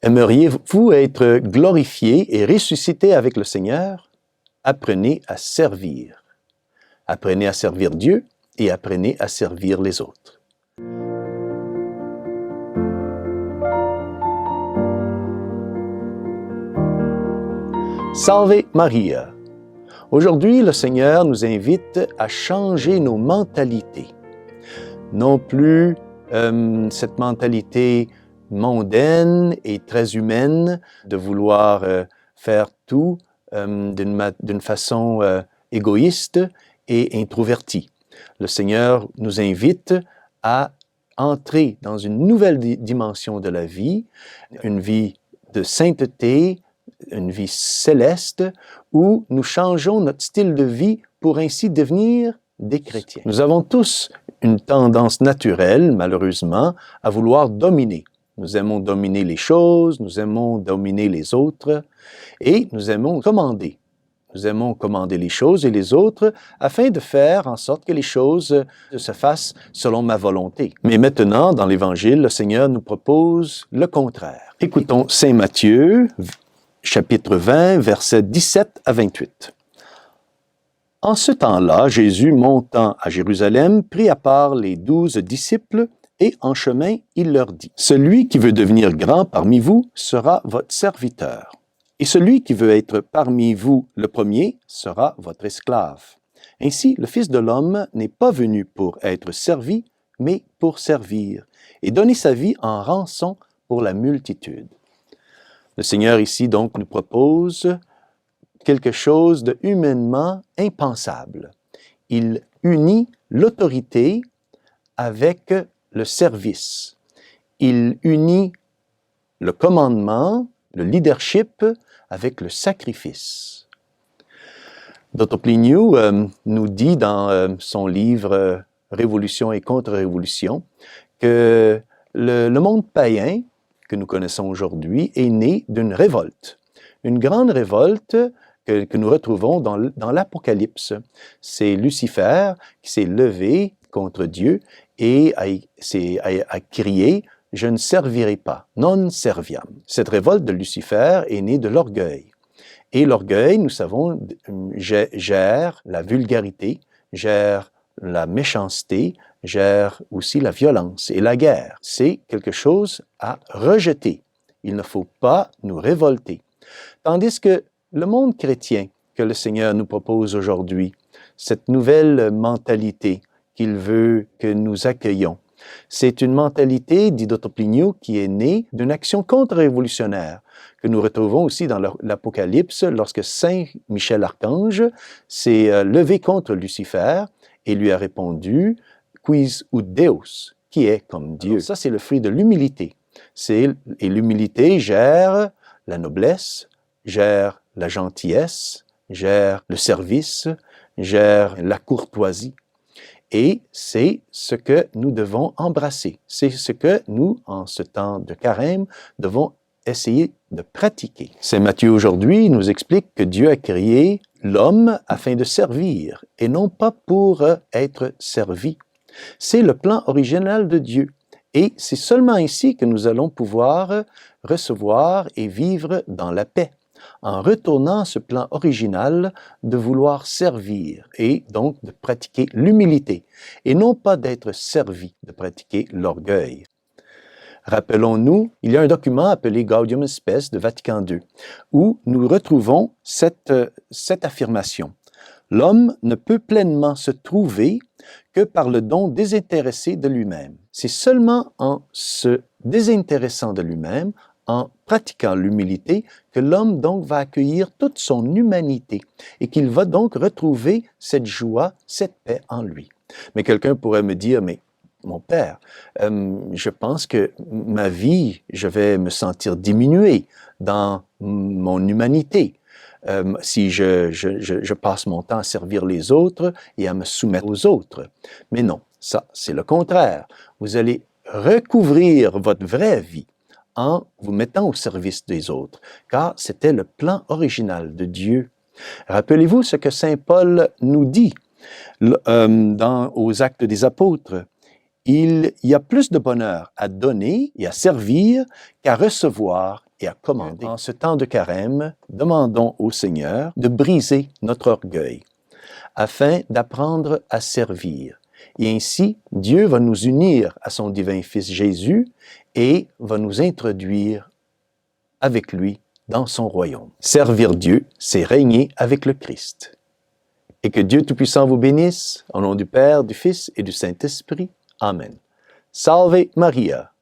Aimeriez-vous être glorifié et ressuscité avec le Seigneur? Apprenez à servir. Apprenez à servir Dieu et apprenez à servir les autres. Salve Maria! Aujourd'hui, le Seigneur nous invite à changer nos mentalités. Non plus cette mentalité mondaine et très humaine de vouloir faire tout d'une façon égoïste et introvertie. Le Seigneur nous invite à entrer dans une nouvelle dimension de la vie, une vie de sainteté, une vie céleste, où nous changeons notre style de vie pour ainsi devenir des chrétiens. Nous avons tous une tendance naturelle, malheureusement, à vouloir dominer. Nous aimons dominer les choses, nous aimons dominer les autres, et nous aimons commander. Nous aimons commander les choses et les autres afin de faire en sorte que les choses se fassent selon ma volonté. Mais maintenant, dans l'Évangile, le Seigneur nous propose le contraire. Écoutons Saint Matthieu, chapitre 20, versets 17 à 28. En ce temps-là, Jésus, montant à Jérusalem, prit à part les 12 disciples et en chemin, il leur dit, « Celui qui veut devenir grand parmi vous sera votre serviteur, et celui qui veut être parmi vous le premier sera votre esclave. Ainsi, le Fils de l'homme n'est pas venu pour être servi, mais pour servir, et donner sa vie en rançon pour la multitude. » Le Seigneur ici donc nous propose quelque chose de humainement impensable. Il unit l'autorité avec le service. Il unit le commandement, le leadership avec le sacrifice. Dr. Plinio nous dit dans son livre Révolution et contre-révolution que le monde païen que nous connaissons aujourd'hui est né d'une révolte. Une grande révolte que nous retrouvons dans l'Apocalypse. C'est Lucifer qui s'est levé contre Dieu et a crié « Je ne servirai pas, non serviam ». Cette révolte de Lucifer est née de l'orgueil. Et l'orgueil, nous savons, gère la vulgarité, gère la méchanceté, gère aussi la violence et la guerre. C'est quelque chose à rejeter. Il ne faut pas nous révolter. Tandis que le monde chrétien que le Seigneur nous propose aujourd'hui, cette nouvelle mentalité qu'il veut que nous accueillons, c'est une mentalité, dit Dr. Plinio, qui est née d'une action contre-révolutionnaire, que nous retrouvons aussi dans l'Apocalypse, lorsque Saint Michel Archange s'est levé contre Lucifer et lui a répondu « Quis ut Deus ?» qui est comme Dieu. Alors ça, c'est le fruit de l'humilité. Et l'humilité gère la noblesse, gère la gentillesse, gère le service, gère la courtoisie. Et c'est ce que nous devons embrasser. C'est ce que nous, en ce temps de carême, devons essayer de pratiquer. Saint Matthieu aujourd'hui nous explique que Dieu a créé l'homme afin de servir et non pas pour être servi. C'est le plan original de Dieu. Et c'est seulement ainsi que nous allons pouvoir recevoir et vivre dans la paix, en retournant à ce plan original de vouloir servir et donc de pratiquer l'humilité, et non pas d'être servi, de pratiquer l'orgueil. Rappelons-nous, il y a un document appelé Gaudium et Spes de Vatican II, où nous retrouvons cette affirmation. L'homme ne peut pleinement se trouver que par le don désintéressé de lui-même. C'est seulement en se désintéressant de lui-même, en pratiquant l'humilité, que l'homme donc va accueillir toute son humanité et qu'il va donc retrouver cette joie, cette paix en lui. Mais quelqu'un pourrait me dire, mais mon père, je pense que ma vie, je vais me sentir diminué dans mon humanité. Si je passe mon temps à servir les autres et à me soumettre aux autres. Mais non, ça, c'est le contraire. Vous allez recouvrir votre vraie vie en vous mettant au service des autres, car c'était le plan original de Dieu. Rappelez-vous ce que Saint Paul nous dit aux Actes des Apôtres. Il y a plus de bonheur à donner et à servir qu'à recevoir et à commander. En ce temps de carême, demandons au Seigneur de briser notre orgueil, afin d'apprendre à servir. Et ainsi, Dieu va nous unir à son divin Fils Jésus et va nous introduire avec lui dans son royaume. Servir Dieu, c'est régner avec le Christ. Et que Dieu Tout-Puissant vous bénisse, au nom du Père, du Fils et du Saint-Esprit. Amen. Salve Maria!